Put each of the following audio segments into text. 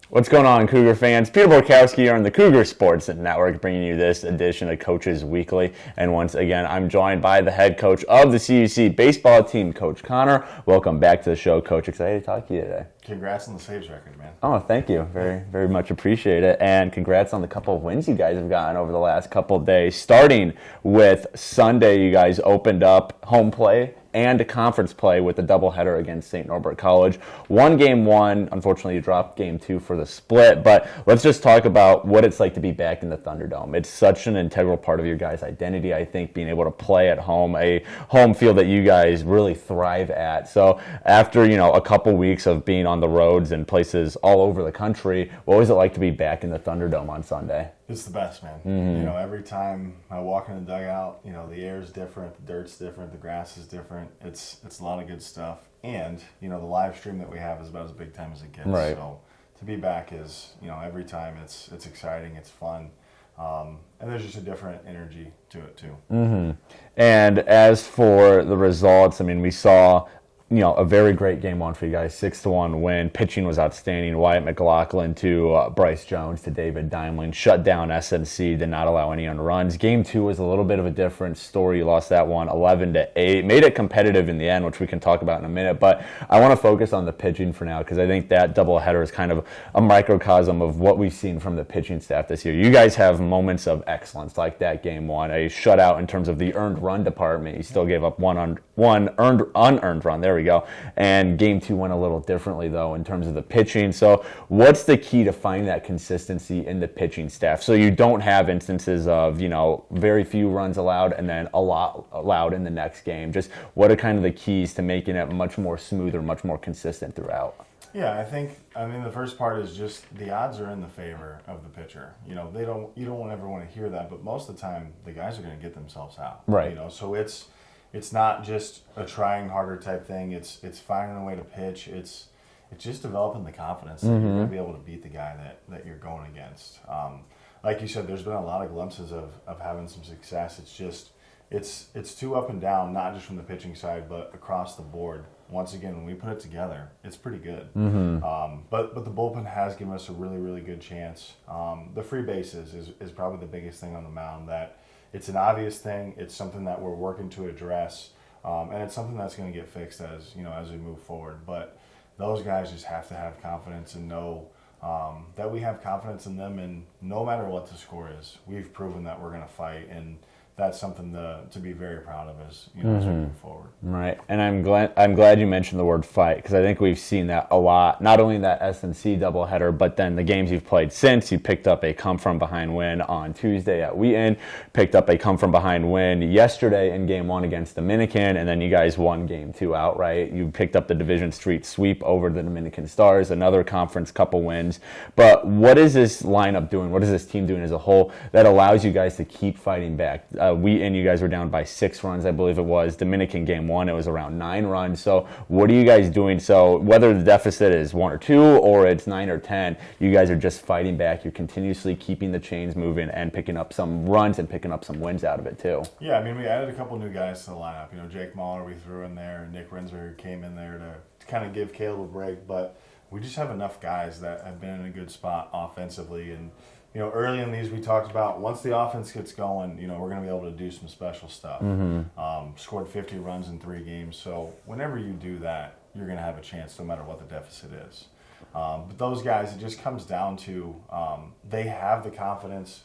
What's going on, Cougar fans? Peter Borkowski here on the Cougar Sports Network, bringing you this edition of Coaches Weekly. And once again, I'm joined by the head coach of the CUC baseball team, Coach Conner. Welcome back to the show, Coach. Excited to talk to you today. Congrats on the saves record, man. Oh, thank you. Very, very much appreciate it. And congrats on the couple of wins you guys have gotten over the last couple of days. Starting with Sunday, you guys opened up home play and conference play with a doubleheader against St. Norbert College. Won game one. Unfortunately, you dropped game two for the split. But let's just talk about what it's like to be back in the Thunderdome. It's such an integral part of your guys' identity, I think, being able to play at home, a home field that you guys really thrive at. So after, a couple weeks of being on the roads and places all over the country, what was it like to be back in the Thunderdome on Sunday? It's the best, man. Mm-hmm. Every time I walk in the dugout, the air is different, the dirt's different, the grass is different. It's a lot of good stuff. And, the live stream that we have is about as big time as it gets. Right. So to be back is, every time it's exciting, it's fun. And there's just a different energy to it, too. Mm-hmm. And as for the results, we saw a very great game one for you guys, 6-1 win. Pitching was outstanding. Wyatt McLaughlin to Bryce Jones to David Dimeling. Shut down SNC, did not allow any unruns. Game two was a little bit of a different story. You lost that one 11-8. Made it competitive in the end, which we can talk about in a minute. But I want to focus on the pitching for now because I think that doubleheader is kind of a microcosm of what we've seen from the pitching staff this year. You guys have moments of excellence like that game one. A shutout in terms of the earned run department. You still gave up one unearned run. There we go. And game two went a little differently, though, in terms of the pitching. So what's the key to find that consistency in the pitching staff so you don't have instances of, very few runs allowed and then a lot allowed in the next game? Just what are kind of the keys to making it much more smoother, much more consistent throughout? Yeah, the first part is just the odds are in the favor of the pitcher. You don't ever want to hear that, but most of the time the guys are going to get themselves out. Right. So it's not just a trying harder type thing. It's finding a way to pitch. It's just developing the confidence that you're going to be able to beat the guy that you're going against. Like you said, there's been a lot of glimpses of having some success. It's too up and down, not just from the pitching side, but across the board. Once again, when we put it together, it's pretty good. Mm-hmm. But the bullpen has given us a really, really good chance. The free bases is probably the biggest thing on the mound. That it's an obvious thing. It's something that we're working to address, and it's something that's going to get fixed as we move forward. But those guys just have to have confidence and know that we have confidence in them, and no matter what the score is, we've proven that we're going to fight, and that's something to be very proud of as we move forward. Right, and I'm glad you mentioned the word fight because I think we've seen that a lot. Not only that SNC doubleheader, but then the games you've played since. You picked up a come-from-behind win on Tuesday at Wheaton, picked up a come-from-behind win yesterday in game one against Dominican, and then you guys won game two outright. You picked up the Division Street sweep over the Dominican Stars, another conference couple wins. But what is this lineup doing? What is this team doing as a whole that allows you guys to keep fighting back? Wheaton, you guys were down by 6 runs, I believe it was. Dominican game one, it was around 9 runs. So what are you guys doing? So whether the deficit is 1 or 2 or it's 9 or 10, you guys are just fighting back. You're continuously keeping the chains moving and picking up some runs and picking up some wins out of it too. Yeah, we added a couple new guys to the lineup. Jake Mahler we threw in there, Nick Rinsberg came in there to kind of give Caleb a break. But we just have enough guys that have been in a good spot offensively. And early in these we talked about once the offense gets going, we're going to be able to do some special stuff. Mm-hmm. Scored 50 runs in 3 games. So whenever you do that, you're going to have a chance no matter what the deficit is. But those guys, it just comes down to they have the confidence.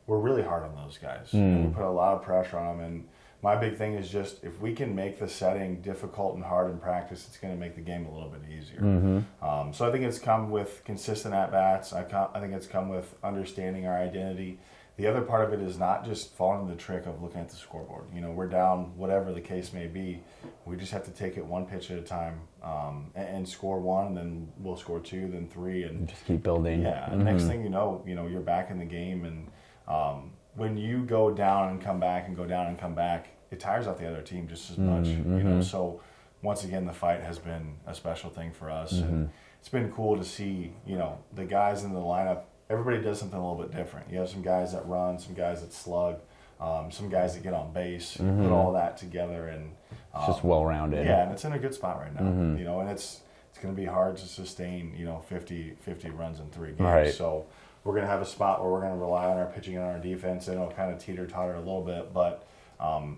We're really hard on those guys. And we put a lot of pressure on them. And my big thing is just if we can make the setting difficult and hard in practice, it's going to make the game a little bit easier. Mm-hmm. So I think it's come with consistent at-bats. I think it's come with understanding our identity. The other part of it is not just falling into the trick of looking at the scoreboard. We're down, whatever the case may be. We just have to take it one pitch at a time and score 1, and then we'll score 2, then 3. And just keep building. Yeah, and next thing you know, you're back in the game. And when you go down and come back and go down and come back, it tires out the other team just as much. So once again, the fight has been a special thing for us. And it's been cool to see, the guys in the lineup. Everybody does something a little bit different. You have some guys that run, some guys that slug, some guys that get on base. Put all that together, and it's just well-rounded. Yeah, and it's in a good spot right now. And it's it's going to be hard to sustain 50 runs in 3 games. Right. So we're going to have a spot where we're going to rely on our pitching and our defense, and it'll kind of teeter-totter a little bit, but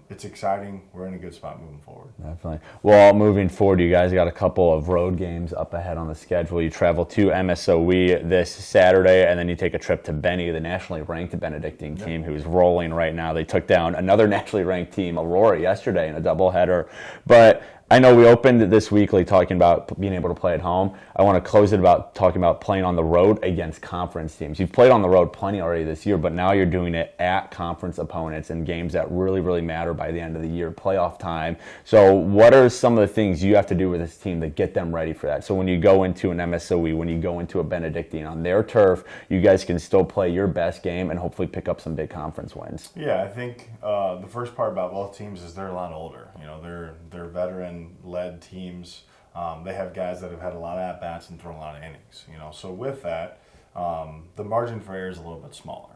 it's exciting. We're in a good spot moving forward. Definitely. Well, moving forward, you guys got a couple of road games up ahead on the schedule. You travel to MSOE this Saturday, and then you take a trip to Benny, the nationally ranked Benedictine team who's rolling right now. They took down another nationally ranked team, Aurora, yesterday in a doubleheader. But I know we opened this weekly talking about being able to play at home. I want to close it about talking about playing on the road against conference teams. You've played on the road plenty already this year, but now you're doing it at conference opponents and games that really, really matter by the end of the year, playoff time. So what are some of the things you have to do with this team to get them ready for that? So when you go into an MSOE, when you go into a Benedictine on their turf, you guys can still play your best game and hopefully pick up some big conference wins. Yeah, I think the first part about both teams is they're a lot older. They're veteran-led teams. They have guys that have had a lot of at-bats and thrown a lot of innings. So with that, the margin for error is a little bit smaller.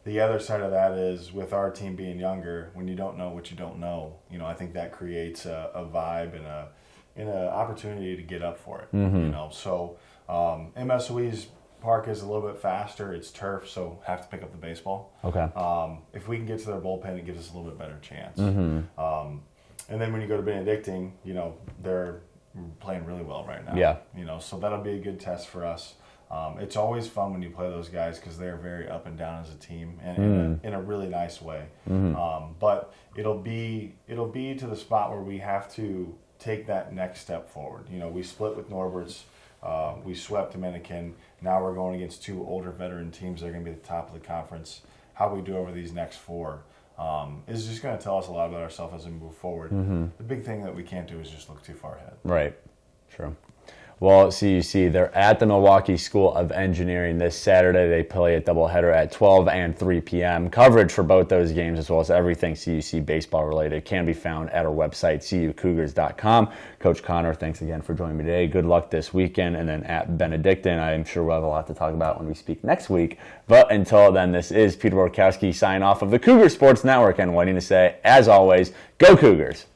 The other side of that is with our team being younger, when you don't know what you don't know, I think that creates a vibe and an opportunity to get up for it. So MSOE's park is a little bit faster. It's turf, so have to pick up the baseball. Okay. If we can get to their bullpen, it gives us a little bit better chance. And then when you go to Benedictine, they're playing really well right now. Yeah. So that'll be a good test for us. It's always fun when you play those guys because they're very up and down as a team and in a really nice way. But it'll be to the spot where we have to take that next step forward. We split with Norbert's. We swept Dominican. Now we're going against 2 older veteran teams that are going to be at the top of the conference. How we do over these next 4 is just going to tell us a lot about ourselves as we move forward. The big thing that we can't do is just look too far ahead. Right. True. Well, CUC, they're at the Milwaukee School of Engineering this Saturday. They play a doubleheader at 12 and 3 p.m. Coverage for both those games, as well as everything CUC baseball related, can be found at our website, cucougars.com. Coach Conner, thanks again for joining me today. Good luck this weekend. And then at Benedictine, I'm sure we'll have a lot to talk about when we speak next week. But until then, this is Peter Borkowski signing off of the Cougar Sports Network and wanting to say, as always, go Cougars!